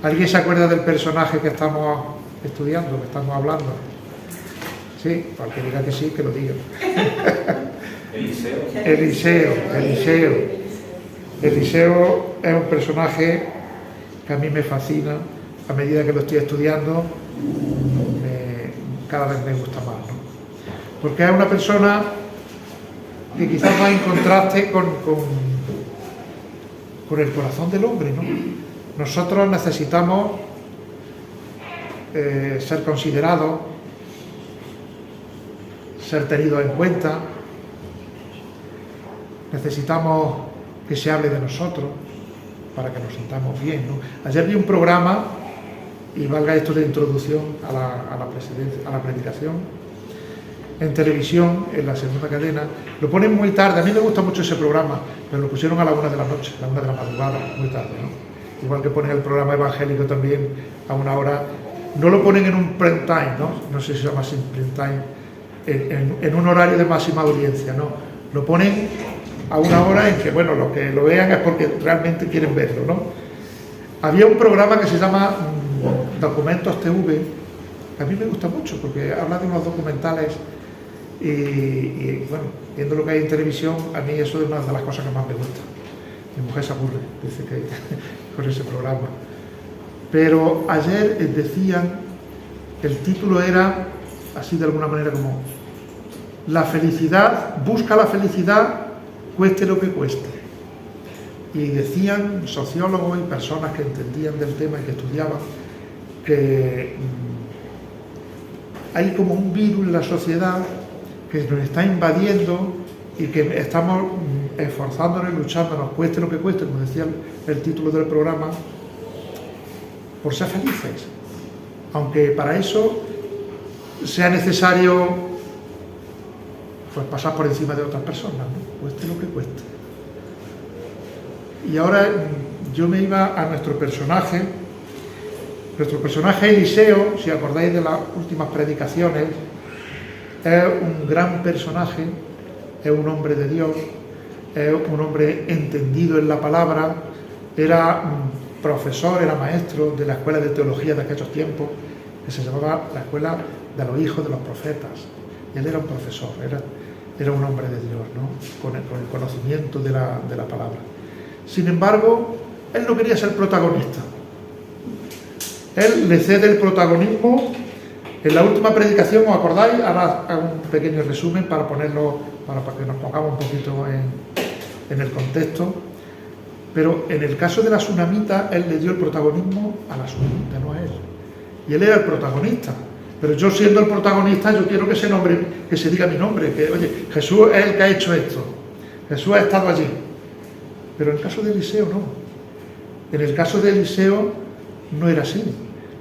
¿Alguien se acuerda del personaje que estamos estudiando, que estamos hablando? Sí, para el que diga que sí, que lo diga. Eliseo es un personaje que a mí me fascina. A medida que lo estoy estudiando, cada vez me gusta más, ¿no? Porque es una persona que quizás va en contraste con el corazón del hombre, ¿no? Nosotros necesitamos ser considerados, ser tenidos en cuenta, necesitamos que se hable de nosotros para que nos sintamos bien, ¿no? Ayer vi un programa, y valga esto de introducción a la predicación, en televisión, en la segunda cadena. Lo ponen muy tarde, a mí me gusta mucho ese programa, pero lo pusieron a la 1 de la noche, a la 1 de la madrugada, muy tarde, ¿no? Igual que ponen el programa evangélico también a una hora, no lo ponen en un prime time, no sé si se llama así, prime time, en un horario de máxima audiencia, no, lo ponen a una hora en que, bueno, los que lo vean es porque realmente quieren verlo, ¿no? Había un programa que se llama Documentos TV, que a mí me gusta mucho porque habla de unos documentales y bueno, viendo lo que hay en televisión, a mí eso es una de las cosas que más me gusta. Mi mujer se aburre, dice que con ese programa. Pero ayer decían, el título era así de alguna manera como: la felicidad, busca la felicidad, cueste lo que cueste. Y decían sociólogos y personas que entendían del tema y que estudiaban que hay como un virus en la sociedad que nos está invadiendo y que estamos esforzándonos y luchándonos, cueste lo que cueste, como decía el título del programa, por ser felices, aunque para eso sea necesario pues pasar por encima de otras personas, ¿no? Cueste lo que cueste. Y ahora yo me iba a nuestro personaje Eliseo, si acordáis de las últimas predicaciones, es un gran personaje, es un hombre de Dios, es un hombre entendido en la palabra, era profesor, era maestro de la escuela de teología de aquellos tiempos, que se llamaba la escuela de los hijos de los profetas. Y él era un profesor, era un hombre de Dios, ¿no? Con el conocimiento de la palabra. Sin embargo, él no quería ser protagonista. Él le cede el protagonismo. En la última predicación, ¿os acordáis? Ahora hago un pequeño resumen para ponerlo, para que nos pongamos un poquito en el contexto. Pero en el caso de la tsunamita, él le dio el protagonismo a la tsunamita, no a él. Y él era el protagonista. Pero yo, siendo el protagonista, yo quiero que ese nombre, que se diga mi nombre, que, oye, Jesús es el que ha hecho esto. Jesús ha estado allí. Pero en el caso de Eliseo, no. En el caso de Eliseo no era así.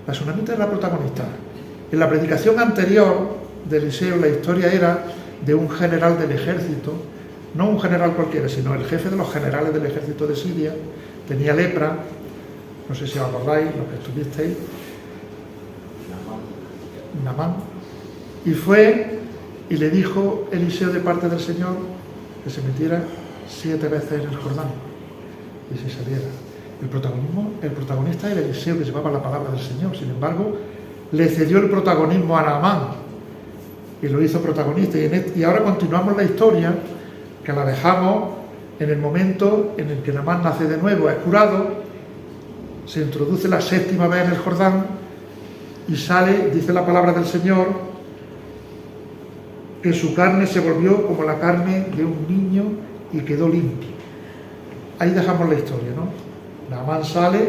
La tsunamita era la protagonista. En la predicación anterior de Eliseo, la historia era de un general del ejército, no un general cualquiera, sino el jefe de los generales del ejército de Siria. Tenía lepra, no sé si os acordáis, los que estuvisteis, Naamán, y fue y le dijo Eliseo de parte del Señor que se metiera 7 veces en el Jordán y se saliera. El protagonista era Eliseo, que llevaba la palabra del Señor. Sin embargo, le cedió el protagonismo a Naamán y lo hizo protagonista. Y ahora continuamos la historia, que la dejamos en el momento en el que Naamán nace de nuevo, es curado, se introduce la 7ª vez en el Jordán y sale, dice la palabra del Señor, que su carne se volvió como la carne de un niño y quedó limpio. Ahí dejamos la historia, ¿no? Naamán sale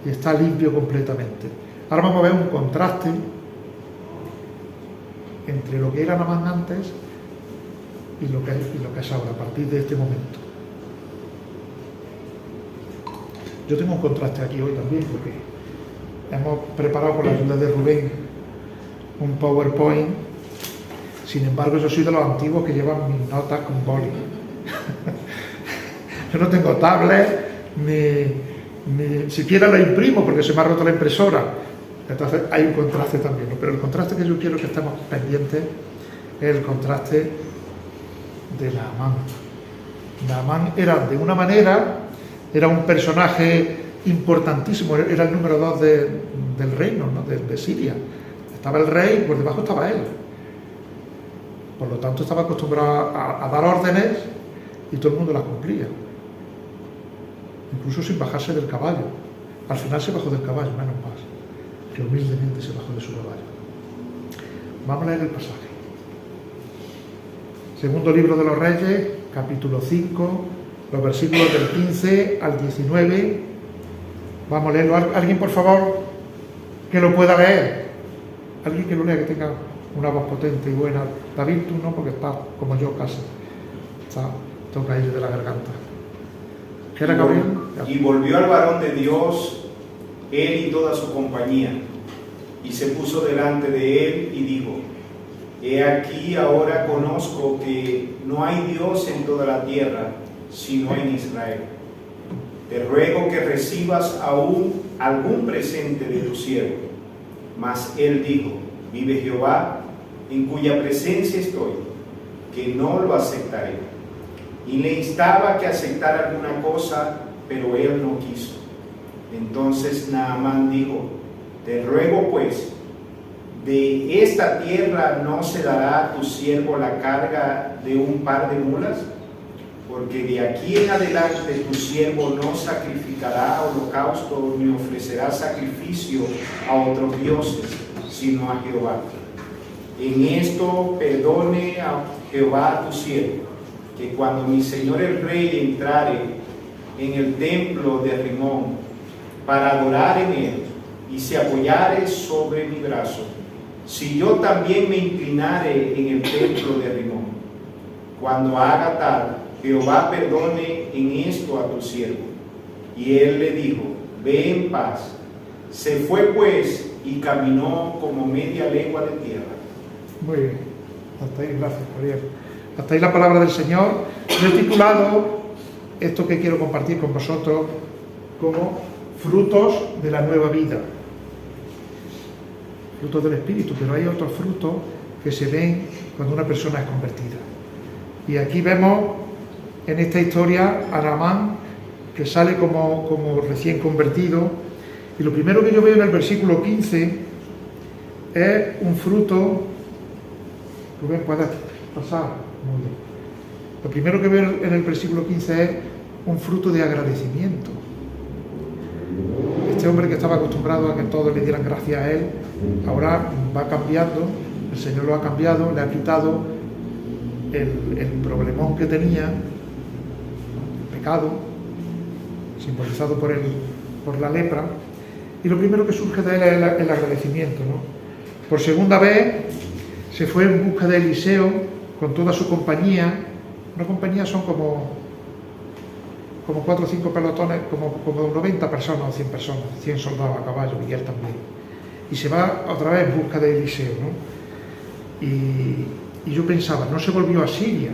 y está limpio completamente. Ahora vamos a ver un contraste entre lo que era Naamán antes y lo que es ahora, a partir de este momento. Yo tengo un contraste aquí hoy también, porque hemos preparado con la ayuda de Rubén un PowerPoint. Sin embargo, yo soy de los antiguos que llevan mis notas con boli. Yo no tengo tablet, ni siquiera la imprimo porque se me ha roto la impresora. Entonces hay un contraste también, ¿no? Pero el contraste que yo quiero que estemos pendientes es el contraste de Naamán. Naamán era, de una manera, era un personaje importantísimo, era el número 2 del reino, ¿no? de Siria. Estaba el rey, por debajo estaba él. Por lo tanto, estaba acostumbrado a dar órdenes y todo el mundo las cumplía. Incluso sin bajarse del caballo. Al final se bajó del caballo, menos más, que humildemente se bajó de su caballo. Vamos a leer el pasaje. Segundo libro de los Reyes, capítulo 5, los versículos del 15 al 19. Vamos a leerlo. ¿Alguien, por favor, que lo pueda leer? Alguien que lo lea, que tenga una voz potente y buena. David, tú no, porque estás como yo casi. Toca ir de la garganta. ¿Qué era, Gabriel? Y volvió al varón de Dios, él y toda su compañía, y se puso delante de él y dijo: He aquí, ahora conozco que no hay Dios en toda la tierra, sino en Israel. Te ruego que recibas aún algún presente de tu siervo. Mas él dijo: Vive Jehová, en cuya presencia estoy, que no lo aceptaré. Y le instaba que aceptara alguna cosa, pero él no quiso. Entonces Naamán dijo: Te ruego pues, ¿de esta tierra no se dará a tu siervo la carga de un par de mulas? Porque de aquí en adelante tu siervo no sacrificará holocausto ni ofrecerá sacrificio a otros dioses, sino a Jehová. En esto perdone a Jehová tu siervo, que cuando mi señor el rey entrare en el templo de Rimón para adorar en él y se apoyare sobre mi brazo, si yo también me inclinare en el templo de Rimón, cuando haga tal, Jehová perdone en esto a tu siervo. Y él le dijo: Ve en paz. Se fue pues y caminó como media legua de tierra. Muy bien, hasta ahí, gracias, Gabriel. Hasta ahí la palabra del Señor. Yo he titulado esto que quiero compartir con vosotros como frutos de la nueva vida. Frutos del Espíritu, pero hay otros frutos que se ven cuando una persona es convertida. Y aquí vemos en esta historia a Naamán, que sale como recién convertido. Y lo primero que yo veo en el versículo 15 es un fruto. Rubén, ¿puedes pasar? Muy bien. Lo primero que veo en el versículo 15 es un fruto de agradecimiento. Este hombre que estaba acostumbrado a que todos le dieran gracias a él, ahora va cambiando, el Señor lo ha cambiado, le ha quitado el problemón que tenía, el pecado, simbolizado por la lepra, y lo primero que surge de él es el agradecimiento, ¿no? Por segunda vez se fue en busca de Eliseo con toda su compañía. Una compañía son como 4 o 5 pelotones, como 90 personas o 100 personas, 100 soldados a caballo, y él también. Y se va otra vez en busca de Eliseo, ¿no? Y yo pensaba, no se volvió a Siria.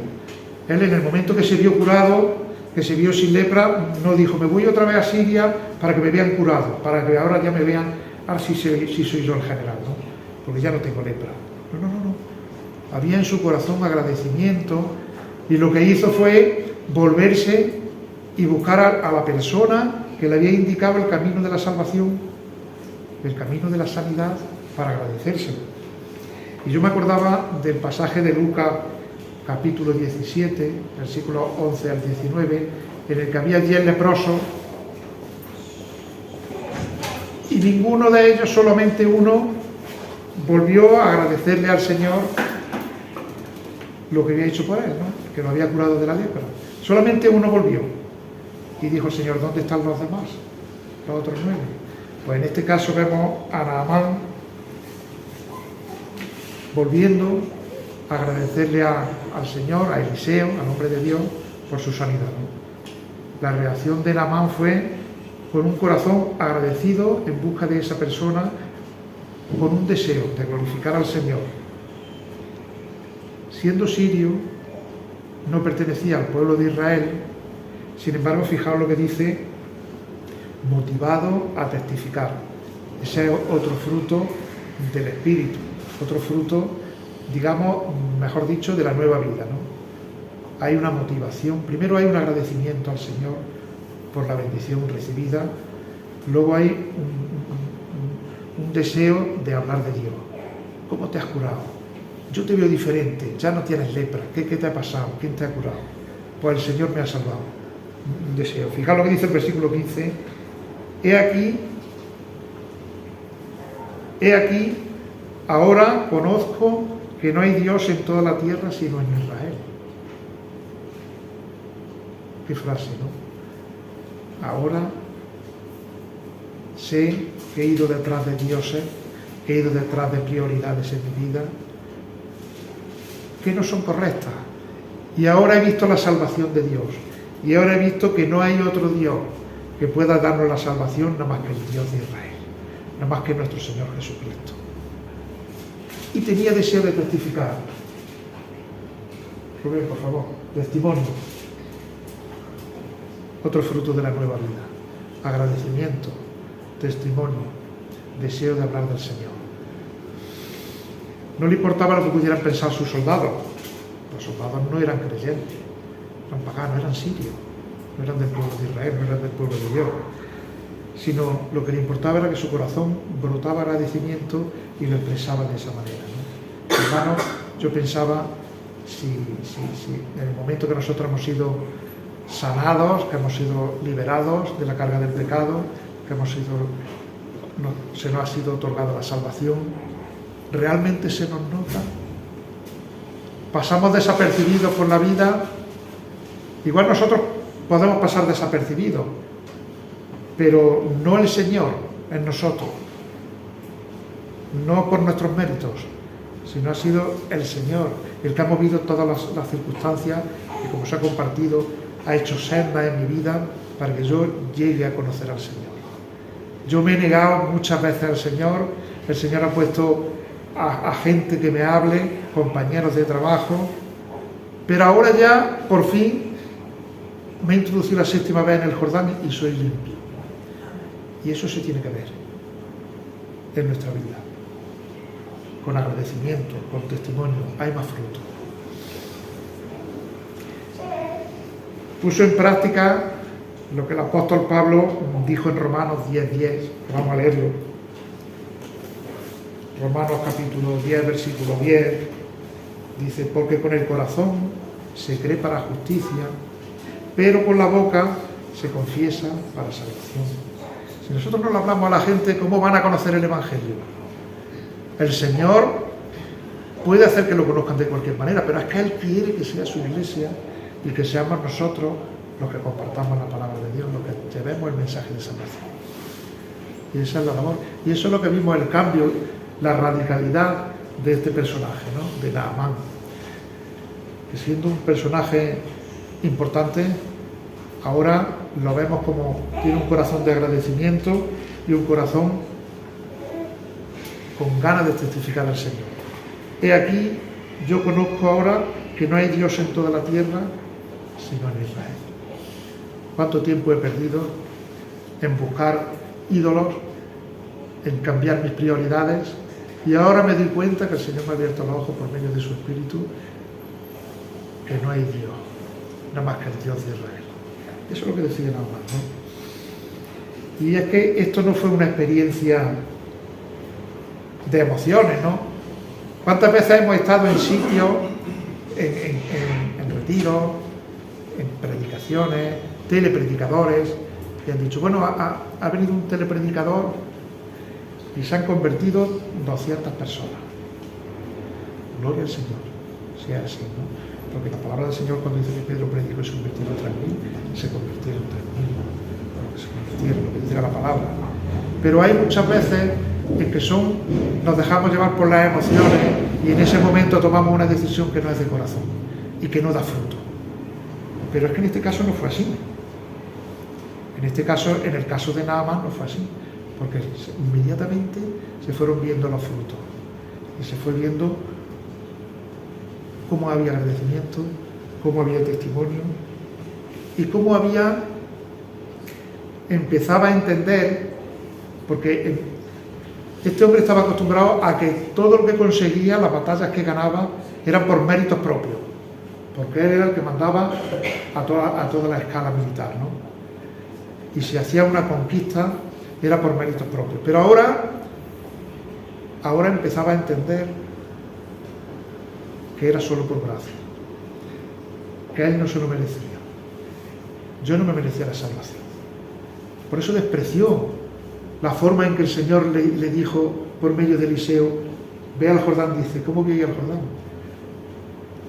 Él, en el momento que se vio curado, que se vio sin lepra, no dijo: me voy otra vez a Siria para que me vean curado, para que ahora ya me vean, si soy yo el general, ¿no? Porque ya no tengo lepra. No. Había en su corazón agradecimiento, y lo que hizo fue volverse y buscar a la persona que le había indicado el camino de la salvación, el camino de la sanidad, para agradecérselo. Y yo me acordaba del pasaje de Lucas, capítulo 17, versículos 11 al 19, en el que había 10 leprosos, y ninguno de ellos, solamente uno, volvió a agradecerle al Señor lo que había hecho por él, ¿no? Que lo había curado de la lepra. Solamente uno volvió y dijo: Señor, ¿dónde están los demás? Los otros 9. Pues en este caso vemos a Naamán volviendo a agradecerle al Señor, a Eliseo, al hombre de Dios, por su sanidad, ¿no? La reacción de Naamán fue con un corazón agradecido en busca de esa persona, con un deseo de glorificar al Señor. Siendo sirio, no pertenecía al pueblo de Israel. Sin embargo, fijaos lo que dice: motivado a testificar. Ese es otro fruto del Espíritu, otro fruto, digamos, mejor dicho, de la nueva vida, ¿no? Hay una motivación. Primero hay un agradecimiento al Señor por la bendición recibida, luego hay un deseo de hablar de Dios. ¿Cómo te has curado? Yo te veo diferente, ya no tienes lepra. ¿Qué te ha pasado? ¿Quién te ha curado? Pues el Señor me ha salvado. Un deseo. Fijaos lo que dice el versículo 15. He aquí, ahora conozco que no hay Dios en toda la tierra sino en Israel. Qué frase, ¿no? Ahora sé que he ido detrás de dioses, que he ido detrás de prioridades en mi vida que no son correctas. Y ahora he visto la salvación de Dios. Y ahora he visto que no hay otro Dios que pueda darnos la salvación nada más que el Dios de Israel, nada más que nuestro Señor Jesucristo. Y tenía deseo de testificar. Rubén, por favor, testimonio. Otro fruto de la nueva vida. Agradecimiento, testimonio, deseo de hablar del Señor. No le importaba lo que pudieran pensar sus soldados. Los soldados no eran creyentes, eran paganos, eran sirios, no eran del pueblo de Israel, no eran del pueblo de Dios. Sino lo que le importaba era que su corazón brotaba agradecimiento y lo expresaba de esa manera, ¿no? Hermanos, yo pensaba, si en el momento que nosotros hemos sido sanados, que hemos sido liberados de la carga del pecado, que se nos ha sido otorgada la salvación, ¿realmente se nos nota? Pasamos desapercibidos por la vida. Igual nosotros podemos pasar desapercibidos, pero no el Señor en nosotros, no por nuestros méritos, sino ha sido el Señor el que ha movido todas las circunstancias y, como se ha compartido, ha hecho senda en mi vida para que yo llegue a conocer al Señor. Yo me he negado muchas veces al Señor. El Señor ha puesto a gente que me hable, compañeros de trabajo, pero ahora ya, por fin, me he introducido la 7ª vez en el Jordán y soy limpio. Y eso se tiene que ver en nuestra vida. Con agradecimiento, con testimonio, hay más fruto. Puso en práctica lo que el apóstol Pablo dijo en Romanos 10:10. Vamos a leerlo. Romanos capítulo 10, versículo 10. Dice: porque con el corazón se cree para justicia, pero con la boca se confiesa para salvación. Si nosotros no le hablamos a la gente, ¿cómo van a conocer el Evangelio? El Señor puede hacer que lo conozcan de cualquier manera, pero es que Él quiere que sea su iglesia y que seamos nosotros los que compartamos la palabra de Dios, los que llevemos el mensaje de salvación. Y esa es la labor. Y eso es lo que vimos, el cambio, la radicalidad de este personaje, ¿no? De Naamán, que siendo un personaje importante, ahora lo vemos como tiene un corazón de agradecimiento y un corazón con ganas de testificar al Señor. He aquí, yo conozco ahora que no hay Dios en toda la tierra sino en Israel. ¿Cuánto tiempo he perdido en buscar ídolos, en cambiar mis prioridades? Y ahora me doy cuenta que el Señor me ha abierto los ojos por medio de su Espíritu, que no hay Dios, nada más que el Dios de Israel. Eso es lo que decía Naamán, ¿no? Y es que esto no fue una experiencia de emociones, ¿no? ¿Cuántas veces hemos estado en sitios, en retiros, en predicaciones, telepredicadores, que han dicho, bueno, ha venido un telepredicador y se han convertido 200 personas. Gloria al Señor, sea así, ¿no? Porque la palabra del Señor, cuando dice que Pedro predicó y se convirtieron 3.000, se convirtieron 3.000, porque se convirtieron, lo que dice la palabra. Pero hay muchas veces en que nos dejamos llevar por las emociones y en ese momento tomamos una decisión que no es de corazón y que no da fruto. Pero es que en este caso no fue así. En este caso, en el caso de Naamán, no fue así, porque inmediatamente se fueron viendo los frutos y se fue viendo cómo había agradecimiento, cómo había testimonio y cómo empezaba a entender, porque este hombre estaba acostumbrado a que todo lo que conseguía, las batallas que ganaba, eran por méritos propios, porque él era el que mandaba a toda la escala militar, ¿no? Y si hacía una conquista, era por méritos propios. Pero ahora empezaba a entender que era solo por gracia, que a él no se lo merecía. Yo no me merecía la salvación. Por eso despreció la forma en que el Señor le dijo por medio de Eliseo: ve al Jordán. Dice: ¿cómo voy a ir al Jordán?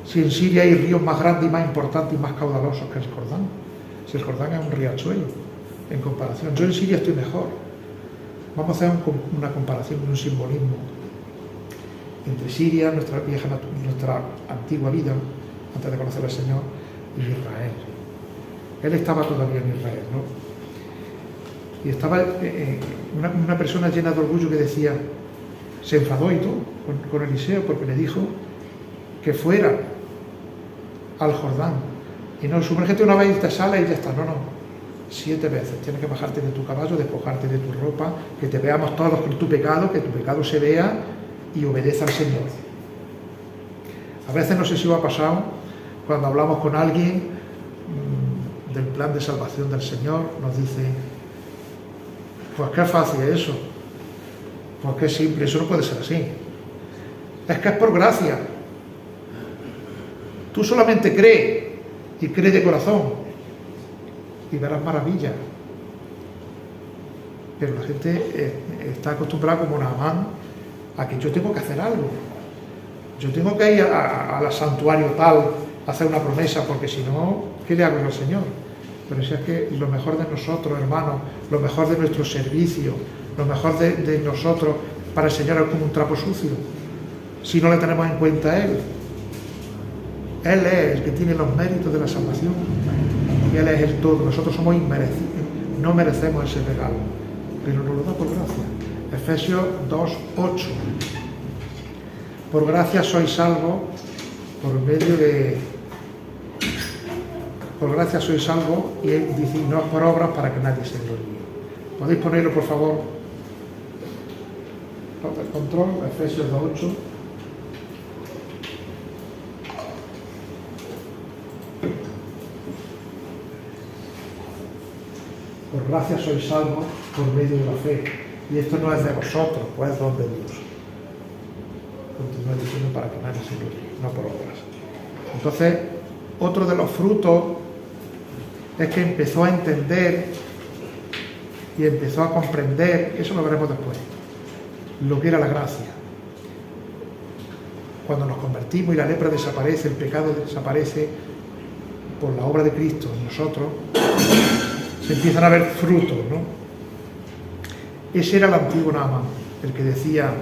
Si en Siria hay ríos más grandes y más importantes y más caudalosos que el Jordán. Si el Jordán es un riachuelo en comparación. Yo en Siria estoy mejor. Vamos a hacer una comparación, un simbolismo entre Siria, nuestra antigua vida, antes de conocer al Señor, y Israel. Él estaba todavía en Israel, ¿no? Y estaba una persona llena de orgullo que decía, se enfadó y todo con Eliseo, porque le dijo que fuera al Jordán. Y no, sumérgete una vez y te sale y ya está. No, 7 veces. Tienes que bajarte de tu caballo, despojarte de tu ropa, que te veamos todos con tu pecado, que tu pecado se vea y obedece al Señor. A veces, no sé si os ha pasado, cuando hablamos con alguien del plan de salvación del Señor, nos dice: pues qué fácil es eso, pues qué simple, eso no puede ser así. Es que es por gracia. Tú solamente cree, y cree de corazón, y verás maravillas. Pero la gente está acostumbrada, como Naamán, a que yo tengo que hacer algo. Yo tengo que ir al santuario tal, a hacer una promesa, porque si no, ¿qué le hago yo al Señor? Pero si es que lo mejor de nosotros, hermanos, lo mejor de nuestro servicio, lo mejor de nosotros para el Señor es como un trapo sucio, si no le tenemos en cuenta a Él. Él es el que tiene los méritos de la salvación y Él es el todo. Nosotros somos inmerecidos, no merecemos ese regalo, pero nos lo da por gracia. Efesios 2:8. Por gracia sois salvos por medio de... Por gracia sois salvos, y Él dice: no es por obras para que nadie se gloríe. ¿Podéis ponerlo, por favor? El control, Efesios 2:8. Por gracia sois salvos por medio de la fe. Y esto no es de vosotros, pues es don de Dios. Continúa diciendo: para que nadie se gloríe, no por obras. Entonces, otro de los frutos es que empezó a entender y empezó a comprender, eso lo veremos después, lo que era la gracia. Cuando nos convertimos y la lepra desaparece, el pecado desaparece por la obra de Cristo en nosotros, se empiezan a ver frutos, ¿no? Ese era el antiguo Naamán, el que decía: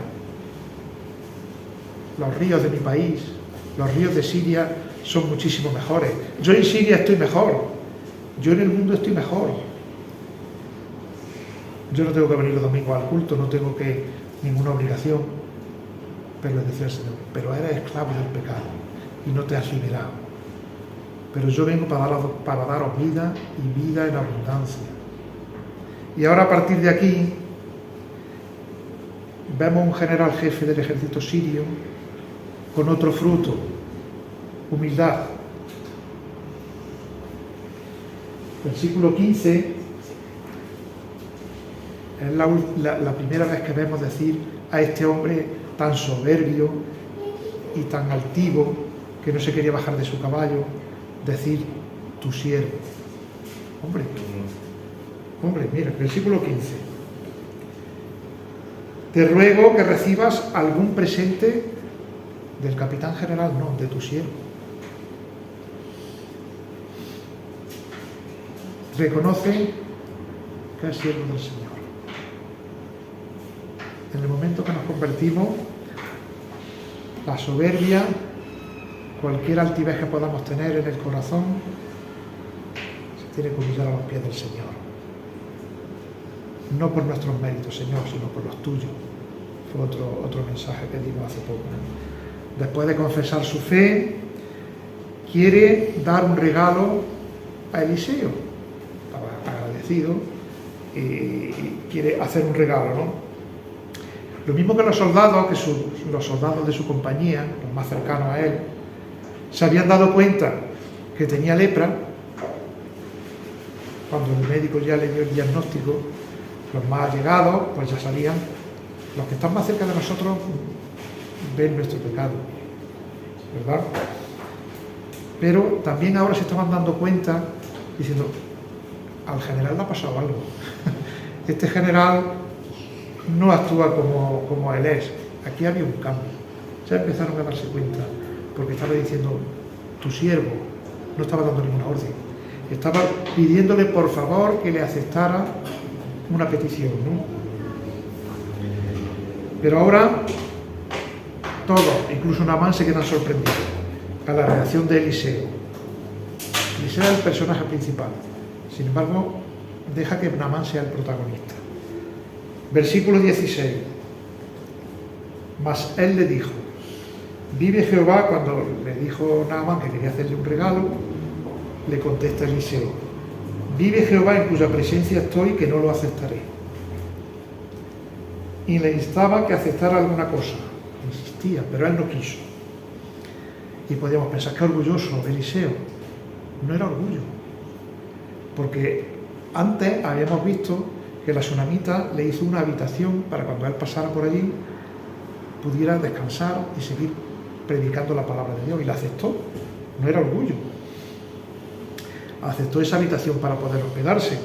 los ríos de mi país, los ríos de Siria son muchísimo mejores. Yo en Siria estoy mejor, yo en el mundo estoy mejor. Yo no tengo que venir los domingos al culto, no tengo ninguna obligación. Pero le decía el Señor: pero eres esclavo del pecado y no te has liberado. Pero yo vengo para daros vida y vida en abundancia. Y ahora, a partir de aquí, vemos un general jefe del ejército sirio con otro fruto: humildad. Versículo 15 es la primera vez que vemos decir a este hombre tan soberbio y tan altivo, que no se quería bajar de su caballo, decir: tu siervo. Hombre, mira, versículo 15. Te ruego que recibas algún presente del capitán general, no, de tu siervo. Reconoce que es siervo del Señor. En el momento que nos convertimos, la soberbia, cualquier altivez que podamos tener en el corazón, se tiene que humillar a los pies del Señor. No por nuestros méritos, Señor, sino por los tuyos. Fue otro mensaje que dimos hace poco. Después de confesar su fe, quiere dar un regalo a Eliseo. Estaba agradecido y quiere hacer un regalo, ¿no? Lo mismo que los soldados, los soldados de su compañía, los más cercanos a él, se habían dado cuenta que tenía lepra. Cuando el médico ya le dio el diagnóstico, Los más allegados, pues ya sabían, los que están más cerca de nosotros ven nuestro pecado, ¿verdad? Pero también ahora se estaban dando cuenta, diciendo, al general le ha pasado algo. Este general no actúa como él es. Aquí había un cambio. Ya empezaron a darse cuenta, porque estaba diciendo, tu siervo, no estaba dando ninguna orden, estaba pidiéndole por favor que le aceptara una petición, ¿no? Pero ahora todos, incluso Naamán, se quedan sorprendidos a la reacción de Eliseo. Eliseo es el personaje principal, sin embargo deja que Naamán sea el protagonista. Versículo 16. Mas él le dijo, vive Jehová. Cuando le dijo Naamán que quería hacerle un regalo, le contesta Eliseo, vive Jehová en cuya presencia estoy, que no lo aceptaré. Y le instaba que aceptara alguna cosa. Insistía, pero él no quiso. Y podíamos pensar, qué orgulloso Eliseo. No era orgullo, porque antes habíamos visto que la sunamita le hizo una habitación para cuando él pasara por allí pudiera descansar y seguir predicando la palabra de Dios, y la aceptó. No era orgullo, aceptó esa habitación para poder hospedarse.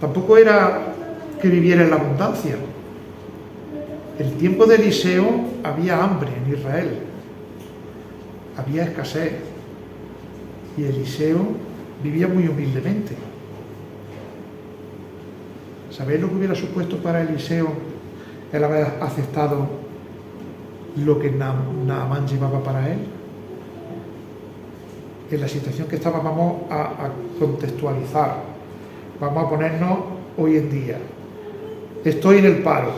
Tampoco era que viviera en la abundancia. El tiempo de Eliseo había hambre en Israel, había escasez, y Eliseo vivía muy humildemente. ¿Sabéis lo que hubiera supuesto para Eliseo el haber aceptado lo que Naamán llevaba para él? En la situación que estaba, vamos a contextualizar, vamos a ponernos hoy en día. Estoy en el paro,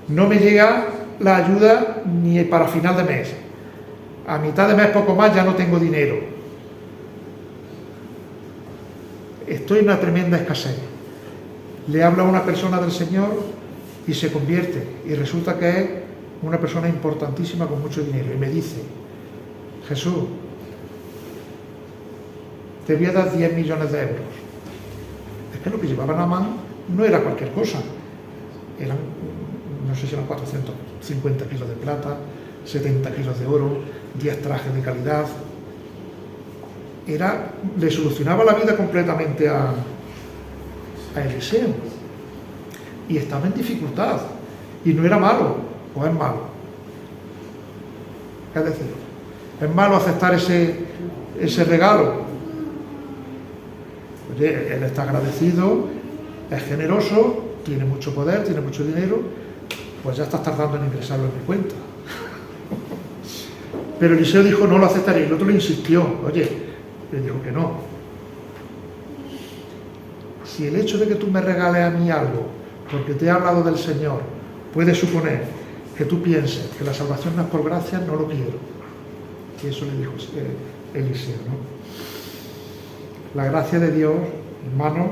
no me llega la ayuda ni para final de mes, a mitad de mes poco más ya no tengo dinero, estoy en una tremenda escasez. Le habla a una persona del Señor y se convierte, y resulta que es una persona importantísima con mucho dinero, y me dice, Jesús, te voy a dar 10 millones de euros. Es que lo que llevaba Naamán no era cualquier cosa, eran, no sé si eran 450 kilos de plata, 70 kilos de oro, 10 trajes de calidad. Le solucionaba la vida completamente a Eliseo, y estaba en dificultad, y no era malo, o es malo. Es decir, es malo aceptar ese regalo. Oye, él está agradecido, es generoso, tiene mucho poder, tiene mucho dinero, pues ya estás tardando en ingresarlo en mi cuenta. Pero Eliseo dijo, no lo aceptaré, y el otro le insistió, oye, le dijo que no. Si el hecho de que tú me regales a mí algo, porque te he hablado del Señor, puede suponer que tú pienses que la salvación no es por gracia, no lo quiero. Y eso le dijo Eliseo, ¿no? La gracia de Dios, hermano,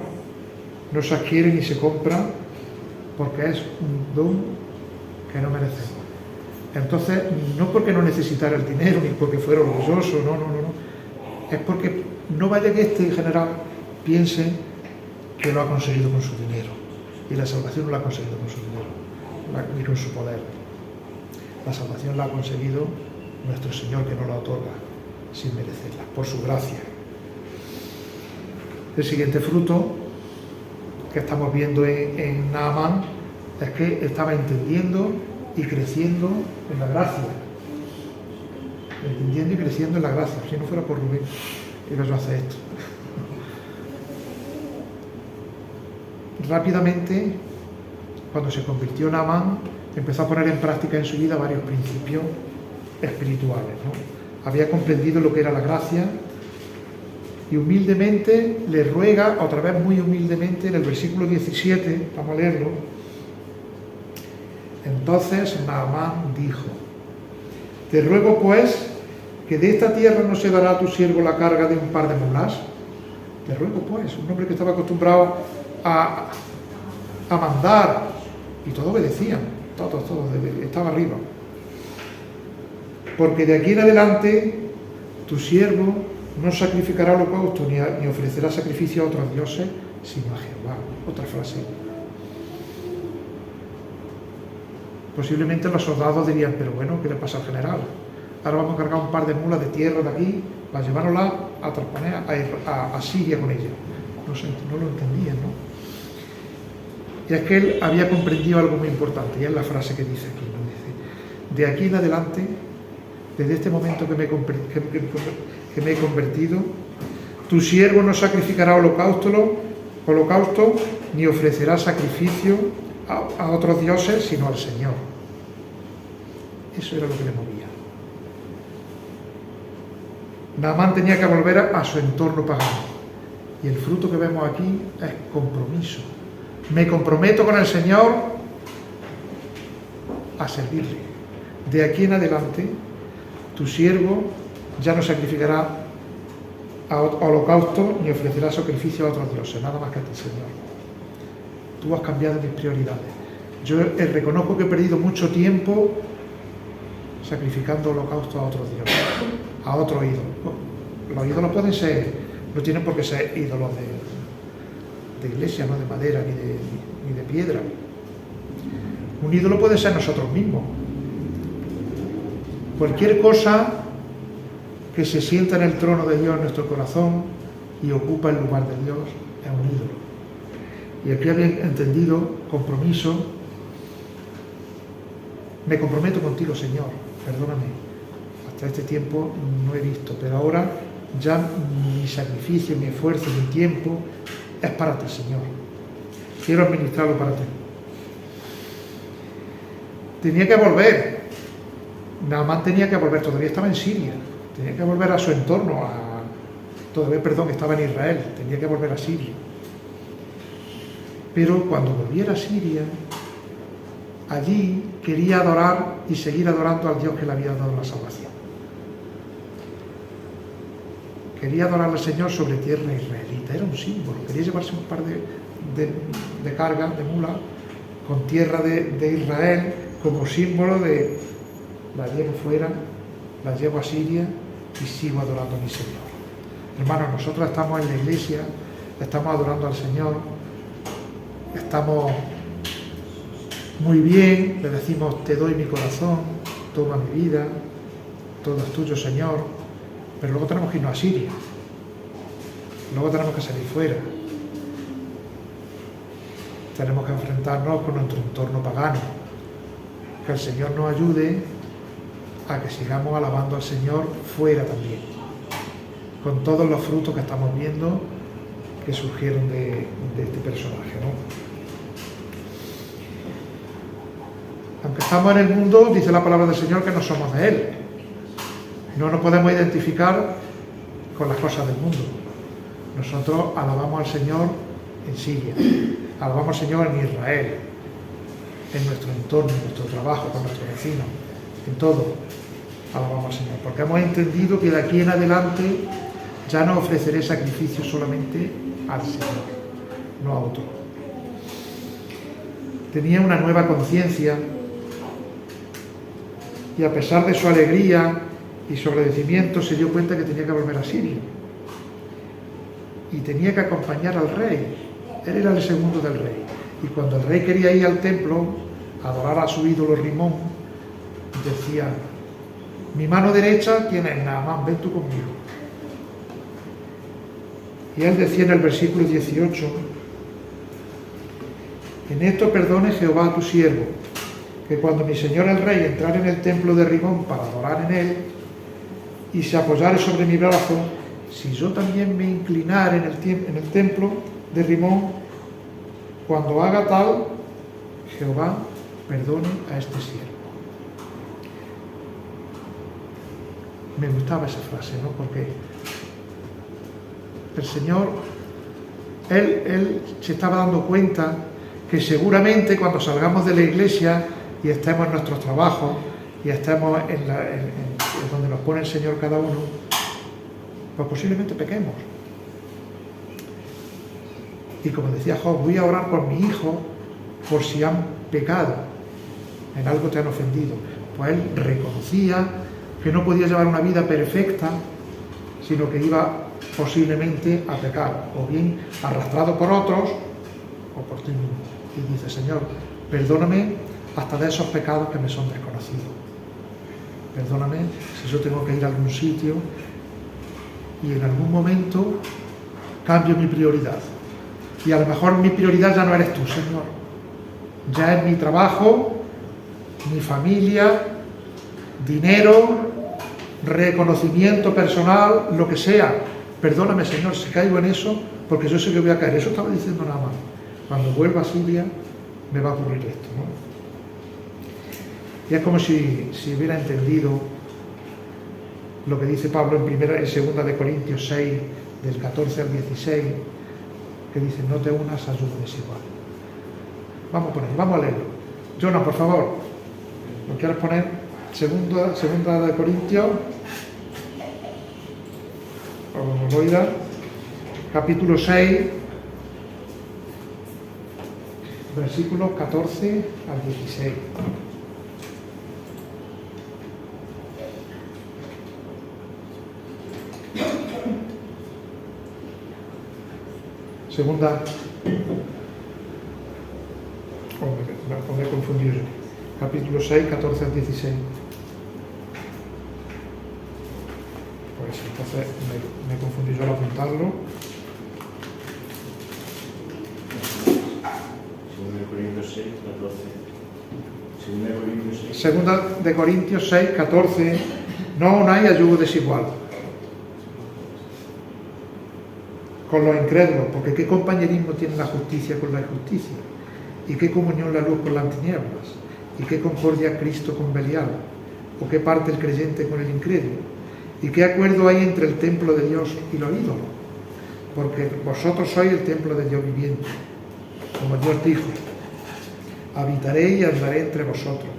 no se adquiere ni se compra, porque es un don que no merecemos. Entonces, no porque no necesitara el dinero, ni porque fuera orgulloso, no. Es porque no vaya que este general piense que lo ha conseguido con su dinero, y la salvación no la ha conseguido con su dinero ni con su poder. La salvación la ha conseguido nuestro Señor, que nos la otorga sin merecerla, por su gracia. El siguiente fruto que estamos viendo en Naamán es que estaba entendiendo y creciendo en la gracia, entendiendo y creciendo en la gracia. Si no fuera por Rubén, iba a hacer esto. Rápidamente, cuando se convirtió en Naamán, empezó a poner en práctica en su vida varios principios espirituales, ¿no? Había comprendido lo que era la gracia, y humildemente le ruega, otra vez muy humildemente, en el versículo 17, vamos a leerlo. Entonces Naamán dijo, te ruego pues que de esta tierra no se dará a tu siervo la carga de un par de mulas. Te ruego pues, un hombre que estaba acostumbrado a mandar, y todos obedecían, todos, estaba arriba. Porque de aquí en adelante tu siervo no sacrificará holocausto ni ofrecerá sacrificio a otros dioses, sino a Jehová. Otra frase. Posiblemente los soldados dirían, pero bueno, ¿qué le pasa al general? Ahora vamos a cargar un par de mulas de tierra de aquí para llevárnosla a Tarpanea, a Siria con ella. No lo entendían, ¿no? Y es que él había comprendido algo muy importante, y es la frase que dice aquí, ¿no? Dice, de aquí en adelante, desde este momento que me he convertido, tu siervo no sacrificará holocausto ni ofrecerá sacrificio a otros dioses, sino al Señor. Eso era lo que le movía. Naamán tenía que volver a su entorno pagano. Y el fruto que vemos aquí es compromiso. Me comprometo con el Señor a servirle. De aquí en adelante, tu siervo ya no sacrificará a holocausto ni ofrecerá sacrificio a otros dioses, nada más que a ti, Señor. Tú has cambiado mis prioridades. Yo reconozco que he perdido mucho tiempo sacrificando holocausto a otros dioses, a otros ídolos. Los ídolos pueden ser, no tienen por qué ser ídolos de iglesia, no de madera ni de piedra. Un ídolo puede ser nosotros mismos. Cualquier cosa que se sienta en el trono de Dios en nuestro corazón y ocupa el lugar de Dios es un ídolo. Y aquí habían entendido compromiso. Me comprometo contigo, Señor, perdóname. Hasta este tiempo no he visto, pero ahora ya mi sacrificio, mi esfuerzo, mi tiempo es para ti, Señor. Quiero administrarlo para ti. Tenía que volver. Naamán tenía que volver, todavía estaba en Siria. Tenía que volver a su entorno, estaba en Israel, tenía que volver a Siria. Pero cuando volviera a Siria, allí quería adorar y seguir adorando al Dios que le había dado la salvación. Quería adorar al Señor sobre tierra israelita, era un símbolo. Quería llevarse un par de cargas, de mulas, con tierra de Israel, como símbolo de la llevo fuera, la llevo a Siria y sigo adorando a mi Señor. Hermanos, nosotros estamos en la iglesia, estamos adorando al Señor, estamos muy bien, le decimos, te doy mi corazón, toma mi vida, todo es tuyo, Señor, pero luego tenemos que irnos a Siria, luego tenemos que salir fuera, tenemos que enfrentarnos con nuestro entorno pagano. Que el Señor nos ayude a que sigamos alabando al Señor fuera también, con todos los frutos que estamos viendo que surgieron de este personaje, ¿no? Aunque estamos en el mundo, dice la palabra del Señor que no somos de Él. No nos podemos identificar con las cosas del mundo. Nosotros alabamos al Señor en Siria, alabamos al Señor en Israel, en nuestro entorno, en nuestro trabajo, con nuestros vecinos, en todo alabamos al Señor, porque hemos entendido que de aquí en adelante ya no ofreceré sacrificio solamente al Señor, no a otro. Tenía una nueva conciencia y a pesar de su alegría y su agradecimiento se dio cuenta que tenía que volver a Siria y tenía que acompañar al rey. Él era el segundo del rey. Y cuando el rey quería ir al templo a adorar a su ídolo Rimón, decía, mi mano derecha tiene Naamán, ven tú conmigo. Y él decía en el versículo 18, en esto perdone Jehová a tu siervo, que cuando mi señor el rey entrare en el templo de Rimón para adorar en él, y se apoyare sobre mi brazo, si yo también me inclinare en el templo de Rimón, cuando haga tal, Jehová perdone a este siervo. Me gustaba esa frase, ¿no? Porque el Señor, Él se estaba dando cuenta que seguramente cuando salgamos de la iglesia y estemos en nuestros trabajos y estemos en donde nos pone el Señor cada uno, pues posiblemente pequemos. Y como decía Job, voy a orar por mi hijo por si han pecado, en algo te han ofendido. Pues él reconocía que no podía llevar una vida perfecta sino que iba posiblemente a pecar, o bien arrastrado por otros, o por ti mismo. Y dice, Señor, perdóname hasta de esos pecados que me son desconocidos. Perdóname si yo tengo que ir a algún sitio y en algún momento cambio mi prioridad. Y a lo mejor mi prioridad ya no eres tú, Señor. Ya es mi trabajo, mi familia, dinero, reconocimiento personal, lo que sea. Perdóname, Señor, si caigo en eso, porque yo sé que voy a caer. Eso estaba diciendo nada más. Cuando vuelva a Siria me va a ocurrir esto, ¿no? Y es como si hubiera entendido lo que dice Pablo en 2 de Corintios 6, del 14 al 16, que dice, no te unas a yugo desigual. Vamos a poner, vamos a leerlo. Jonah, por favor, ¿lo quieres poner? Segunda de Corintios, os voy a dar, capítulo 6, versículos 14 al 16. Segunda, me he confundido yo. Capítulo 6, 14 al 16. Pues entonces me confundí yo al apuntarlo. Segunda de Corintios 6, 14. No unáis a yugo desigual con los incrédulos, porque qué compañerismo tiene la justicia con la injusticia, y qué comunión la luz con las tinieblas, y qué concordia Cristo con Belial, o qué parte el creyente con el incrédulo, y qué acuerdo hay entre el templo de Dios y los ídolos, porque vosotros sois el templo de Dios viviente, como Dios dijo, habitaré y andaré entre vosotros,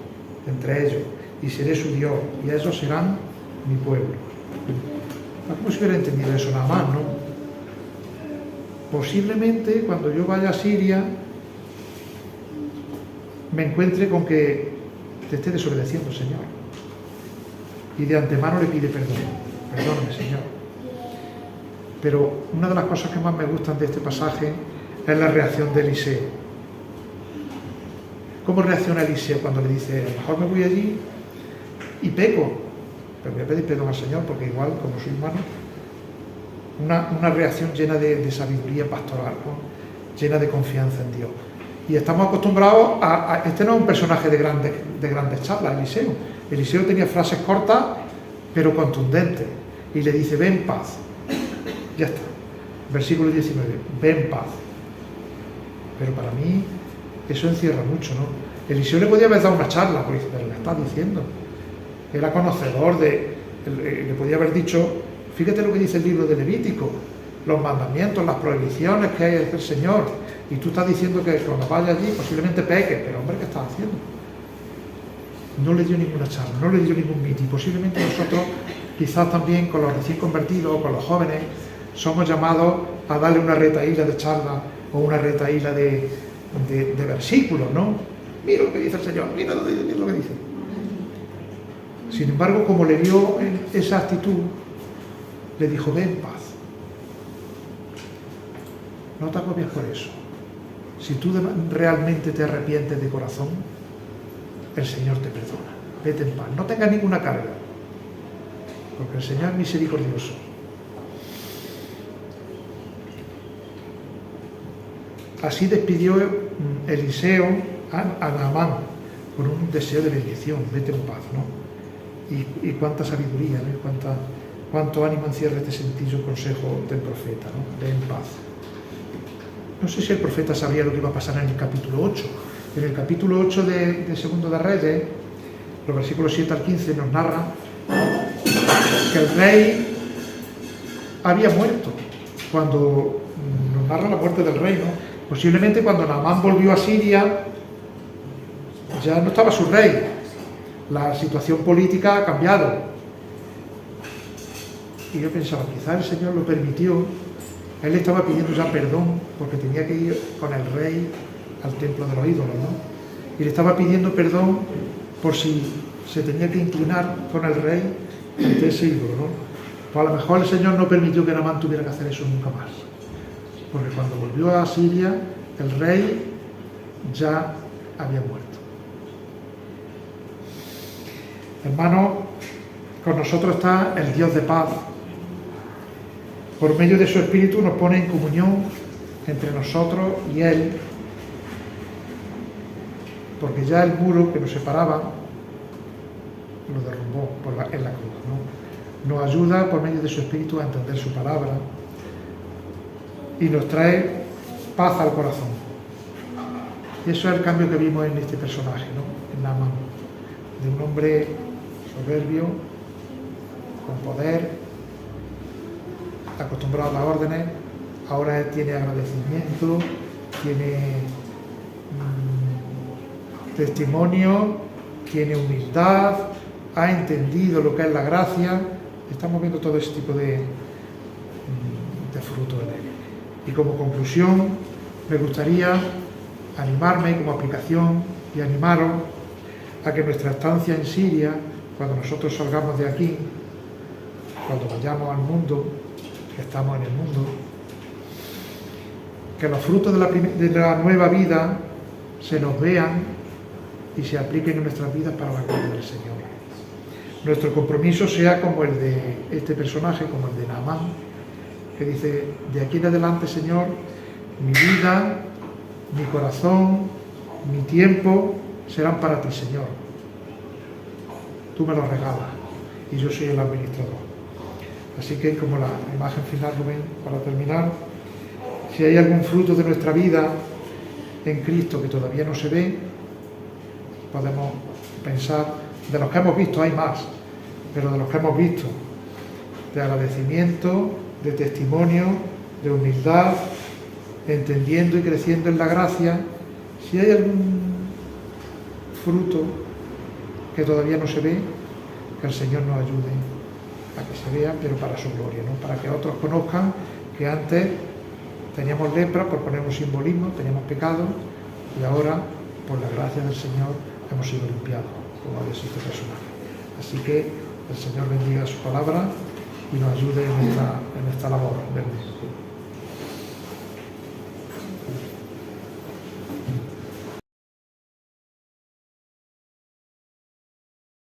entre ellos, y seré su Dios, y ellos serán mi pueblo. ¿Cómo se hubiera entendido eso nada más, no? Posiblemente cuando yo vaya a Siria me encuentre con que te esté desobedeciendo, Señor, y de antemano le pide perdón. Perdóname, Señor. Pero una de las cosas que más me gustan de este pasaje es la reacción de Eliseo. ¿Cómo reacciona Eliseo cuando le dice, a lo mejor me voy allí y peco, pero voy a pedir perdón al Señor, porque igual, como soy humano, una reacción llena de sabiduría pastoral, ¿no? Llena de confianza en Dios. Y estamos acostumbrados a este no es un personaje de grandes charlas, Eliseo. Eliseo tenía frases cortas, pero contundentes. Y le dice, ven paz. Ya está. Versículo 19, ven paz. Pero para mí eso encierra mucho, ¿no? Eliseo le podía haber dado una charla, pero le está diciendo. Era conocedor le podía haber dicho, fíjate lo que dice el libro de Levítico, los mandamientos, las prohibiciones que hay del Señor, y tú estás diciendo que cuando vayas allí posiblemente peques, pero hombre, ¿qué estás haciendo? No le dio ninguna charla, no le dio ningún mito, y posiblemente nosotros, quizás también con los recién convertidos o con los jóvenes, somos llamados a darle una retahíla de charla o una retahíla de versículos, ¿no? Mira lo que dice el Señor, mira lo que dice. Sin embargo, como le vio esa actitud, le dijo, ven paz. No te agobies por eso. Si tú realmente te arrepientes de corazón, el Señor te perdona. Vete en paz. No tengas ninguna carga, porque el Señor es misericordioso. Así despidió Eliseo a Naamán con un deseo de bendición. Vete en paz, ¿no? Y cuánta sabiduría, ¿no? Y cuánto ánimo encierra este sencillo consejo del profeta, ¿no? Ve en paz. No sé si el profeta sabía lo que iba a pasar en el capítulo 8. En el capítulo 8 de Segundo de Reyes, los versículos 7 al 15 nos narra que el rey había muerto. Cuando nos narra la muerte del rey, ¿no? Posiblemente cuando Naamán volvió a Siria ya no estaba su rey. La situación política ha cambiado. Y yo pensaba, quizás el Señor lo permitió. Él estaba pidiendo ya perdón porque tenía que ir con el rey al templo de los ídolos, ¿no? Y le estaba pidiendo perdón por si se tenía que inclinar con el rey ante ese ídolo, ¿no? Pues a lo mejor el Señor no permitió que Naamán tuviera que hacer eso nunca más. Porque cuando volvió a Siria, el rey ya había muerto. Hermano, con nosotros está el Dios de paz. Por medio de su Espíritu nos pone en comunión entre nosotros y Él, porque ya el muro que nos separaba lo derrumbó en la cruz, ¿no? Nos ayuda por medio de su Espíritu a entender su palabra y nos trae paz al corazón. Y eso es el cambio que vimos en este personaje, ¿no? En Naamán, de un hombre soberbio, con poder, acostumbrado a las órdenes, ahora él tiene agradecimiento, tiene testimonio, tiene humildad, ha entendido lo que es la gracia. Estamos viendo todo ese tipo de fruto en él. Y como conclusión, me gustaría animarme como aplicación y animaros a que nuestra estancia en Siria, cuando nosotros salgamos de aquí, cuando vayamos al mundo, que estamos en el mundo, que los frutos de la nueva vida se nos vean y se apliquen en nuestras vidas para la gloria del Señor. Nuestro compromiso sea como el de este personaje, como el de Naamán, que dice: de aquí en adelante, Señor, mi vida, mi corazón, mi tiempo serán para ti, Señor. Tú me los regalas y yo soy el administrador. Así que, como la imagen final, Rubén, para terminar, si hay algún fruto de nuestra vida en Cristo que todavía no se ve, podemos pensar, de los que hemos visto hay más, pero de los que hemos visto, de agradecimiento, de testimonio, de humildad, entendiendo y creciendo en la gracia, si hay algún fruto que todavía no se ve, que el Señor nos ayude a que se vea, pero para su gloria, ¿no? Para que otros conozcan que antes teníamos lepra, por poner un simbolismo, teníamos pecado, y ahora, por la gracia del Señor, hemos sido limpiados, como ha dicho este personaje. Así que el Señor bendiga su palabra y nos ayude en esta labor.